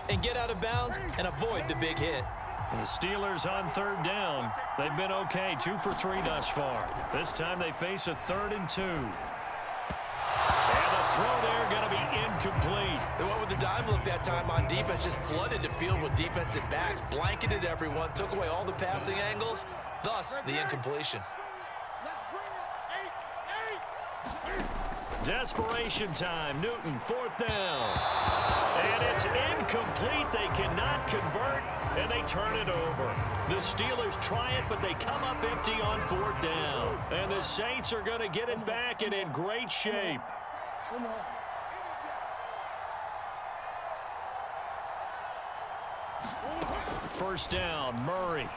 and get out of bounds and avoid the big hit. And the Steelers on third down. They've been okay, 2 for 3 thus far. This time they face a 3rd and 2. And the throw there going to be incomplete. They went with the dime look that time on defense, just flooded the field with defensive backs, blanketed everyone, took away all the passing angles, thus the incompletion. Desperation time. Newton, 4th down. And it's incomplete. They cannot convert, and they turn it over. The Steelers try it, but they come up empty on 4th down. And the Saints are going to get it back and in great shape. First down, Murray.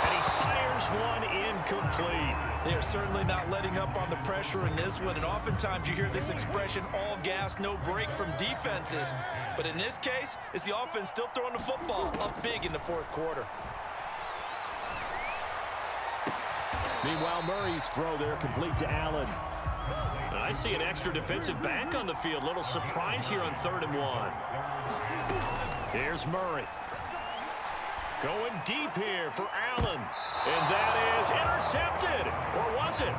And he fires one incomplete. They are certainly not letting up on the pressure in this one, and oftentimes you hear this expression, all gas, no break from defenses. But in this case, it's the offense still throwing the football up big in the 4th quarter. Meanwhile, Murray's throw there complete to Allen. And I see an extra defensive back on the field. Little surprise here on 3rd and 1. Here's Murray. Going deep here for Allen. And that is intercepted. Or was it?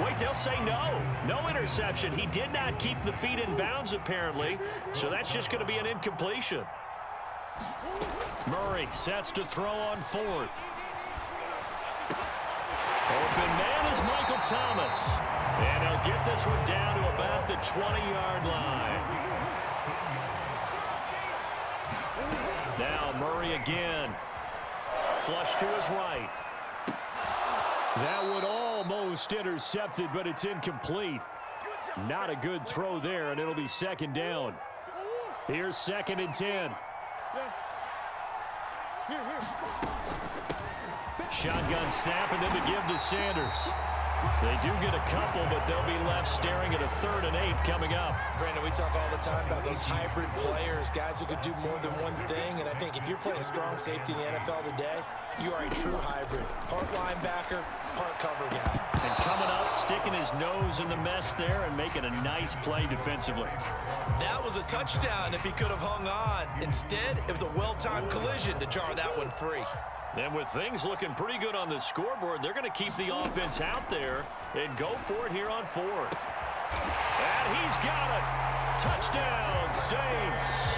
Wait, they'll say no. No interception. He did not keep the feet in bounds, apparently. So that's just going to be an incompletion. Murray sets to throw on 4th. Open man is Michael Thomas. And he'll get this one down to about the 20-yard line. Now Murray again. Flush to his right. That one almost intercepted, but it's incomplete. Not a good throw there, and it'll be 2nd down. Here's 2nd and 10. Shotgun snap, and then the give to Sanders. They do get a couple, but they'll be left staring at a 3rd and 8 coming up. Brandon, we talk all the time about those hybrid players, guys who could do more than one thing. And I think if you're playing strong safety in the NFL today, you are a true hybrid. Part linebacker, part cover guy. And coming up, sticking his nose in the mess there and making a nice play defensively. That was a touchdown if he could have hung on. Instead, it was a well-timed collision to jar that one free. And with things looking pretty good on the scoreboard, they're going to keep the offense out there and go for it here on 4th. And he's got it. Touchdown, Saints.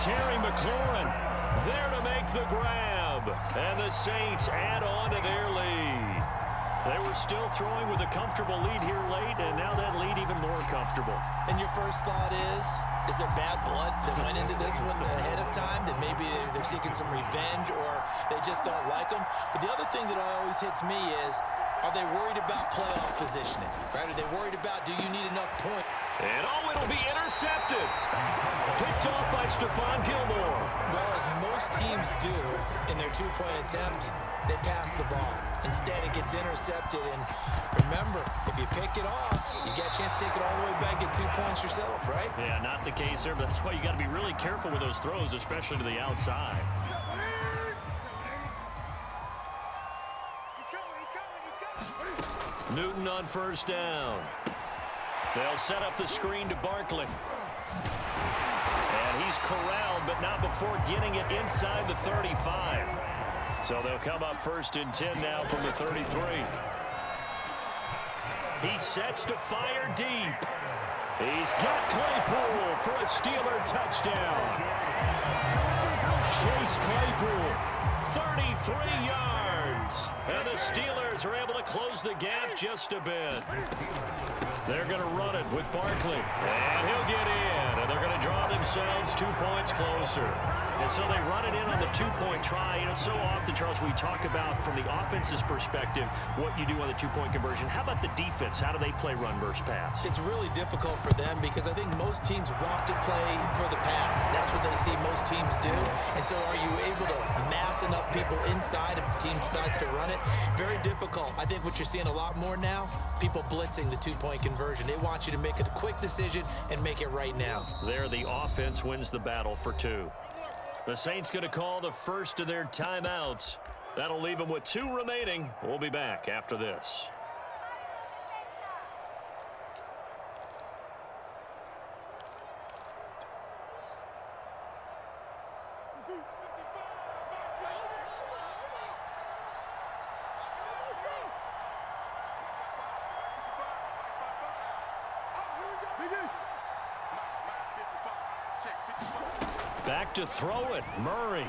Terry McLaurin there to make the grab. And the Saints add on to their lead. They were still throwing with a comfortable lead here late, and now that lead even more comfortable. And your first thought is there bad blood that went into this one ahead of time, that maybe they're seeking some revenge or they just don't like them? But the other thing that always hits me is, are they worried about playoff positioning? Right? Are they worried about, do you need enough points? And it'll be intercepted. Picked off by Stephon Gilmore. Well, as most teams do in their 2-point attempt, they pass the ball. Instead, it gets intercepted. And remember, if you pick it off, you get a chance to take it all the way back, get 2 points yourself, right? Yeah, not the case there, but that's why you got to be really careful with those throws, especially to the outside. Newton on first down. They'll set up the screen to Barkley. And he's corralled, but not before getting it inside the 35. So they'll come up 1st and 10 now from the 33. He sets to fire deep. He's got Claypool for a Steeler touchdown. Chase Claypool, 33 yards. And the Steelers are able to close the gap just a bit. They're going to run it with Barkley. And he'll get in. And they're going to draw themselves 2 points closer. And so they run it in on the 2-point try. You know, so often, Charles, we talk about from the offense's perspective what you do on the 2-point conversion. How about the defense? How do they play run versus pass? It's really difficult for them because I think most teams want to play for the pass. That's what they see most teams do. And so are you able to mass enough people inside if the team decides to run it? Very difficult. I think what you're seeing a lot more now, people blitzing the 2-point conversion. They want you to make a quick decision and make it right now. There, the offense wins the battle for 2. The Saints going to call the first of their timeouts. That'll leave them with 2 remaining. We'll be back after this. Back to throw it, Murray.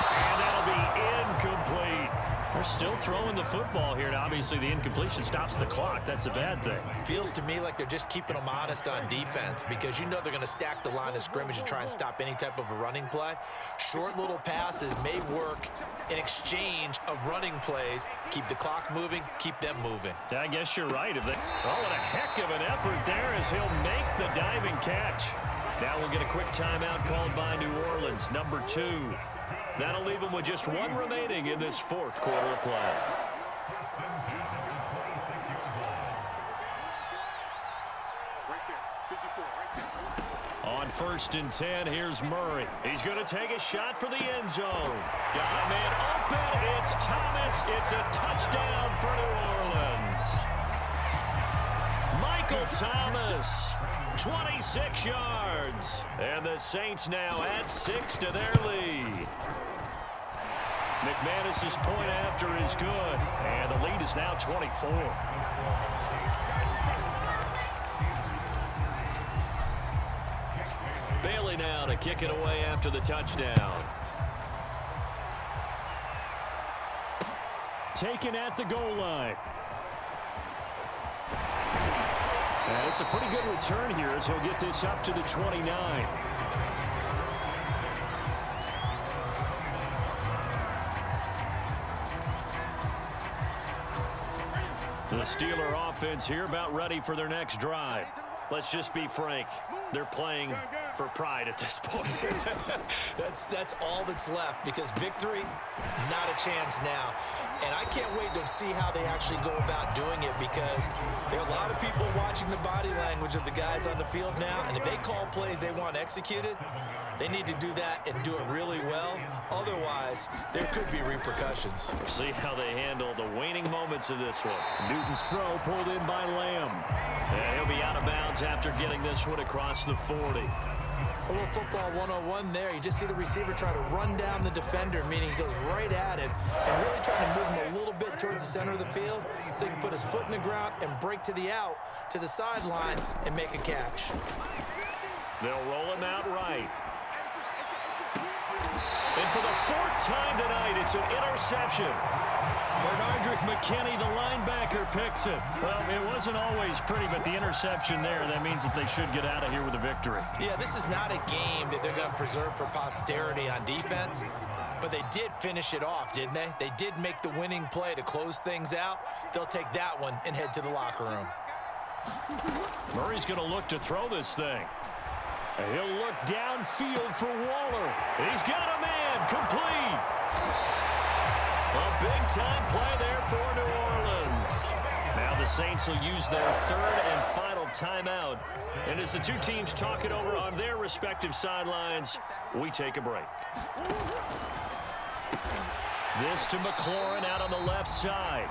And that'll be incomplete. They're still throwing the football here, and obviously the incompletion stops the clock. That's a bad thing. Feels to me like they're just keeping them honest on defense because you know they're going to stack the line of scrimmage and try and stop any type of a running play. Short little passes may work in exchange of running plays. Keep the clock moving, keep them moving. I guess you're right. What a heck of an effort there as he'll make the diving catch. Now we'll get a quick timeout called by New Orleans, number 2. That'll leave them with just 1 remaining in this 4th quarter of play. On 1st and 10, here's Murray. He's going to take a shot for the end zone. Got a man open. It's Thomas. It's a touchdown for New Orleans. Michael Thomas, 26 yards. And the Saints now add 6 to their lead. McManus's point after is good, and the lead is now 24. Bailey now to kick it away after the touchdown. Taken at the goal line. And it's a pretty good return here as he'll get this up to the 29. The Steeler offense here about ready for their next drive. Let's just be frank. They're playing for pride at this point. That's all that's left because victory, not a chance now. And I can't wait to see how they actually go about doing it because there are a lot of people watching the body language of the guys on the field now. And if they call plays they want executed, they need to do that and do it really well. Otherwise, there could be repercussions. We'll see how they handle the waning moments of this one. Newton's throw pulled in by Lamb. And he'll be out of bounds after getting this one across the 40. A little football 101 there. You just see the receiver try to run down the defender, meaning he goes right at him and really trying to move him a little bit towards the center of the field so he can put his foot in the ground and break to the out, to the sideline, and make a catch. They'll roll him out right. And for the 4th time tonight, it's an interception. Bernardrick McKinney, the linebacker, picks it. Well, it wasn't always pretty, but the interception there, that means that they should get out of here with a victory. Yeah, this is not a game that they're going to preserve for posterity on defense, but they did finish it off, didn't they? They did make the winning play to close things out. They'll take that one and head to the locker room. Murray's going to look to throw this thing. And he'll look downfield for Waller. He's got a man, complete. A big-time play there for New Orleans. Now the Saints will use their 3rd and final timeout. And as the two teams talk it over on their respective sidelines, we take a break. This to McLaurin out on the left side.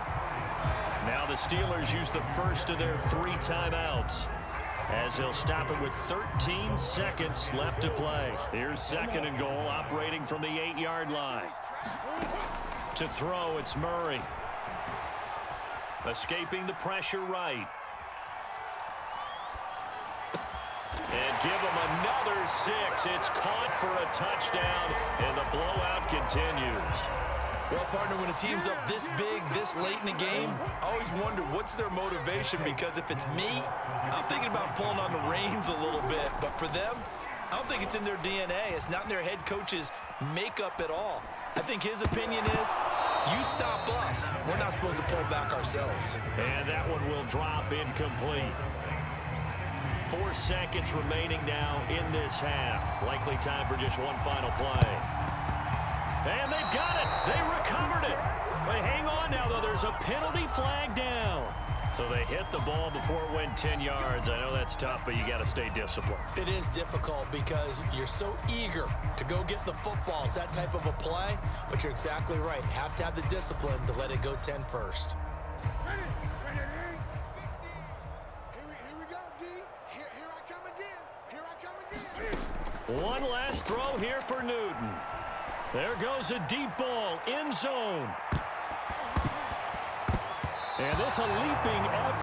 Now the Steelers use the first of their 3 timeouts, as he'll stop it with 13 seconds left to play. Here's 2nd and goal, operating from the 8-yard line. To throw, it's Murray. Escaping the pressure right. And give him another 6. It's caught for a touchdown, and the blowout continues. Well, partner, when a team's up this big, this late in the game, I always wonder what's their motivation, because if it's me, I'm thinking about pulling on the reins a little bit. But for them, I don't think it's in their DNA. It's not in their head coach's makeup at all. I think his opinion is, you stop us. We're not supposed to pull back ourselves. And that one will drop incomplete. 4 seconds remaining now in this half. Likely time for just one final play. And they've got it. They recovered it. But hang on now, though. There's a penalty flag down. So they hit the ball before it went 10 yards. I know that's tough, but you got to stay disciplined. It is difficult because you're so eager to go get the football. It's that type of a play, but you're exactly right. You have to have the discipline to let it go 10 first. Ready, Here we go, D. Here I come again. Here I come again. One last throw here for Newton. There goes a deep ball, end zone. And this a leaping effort.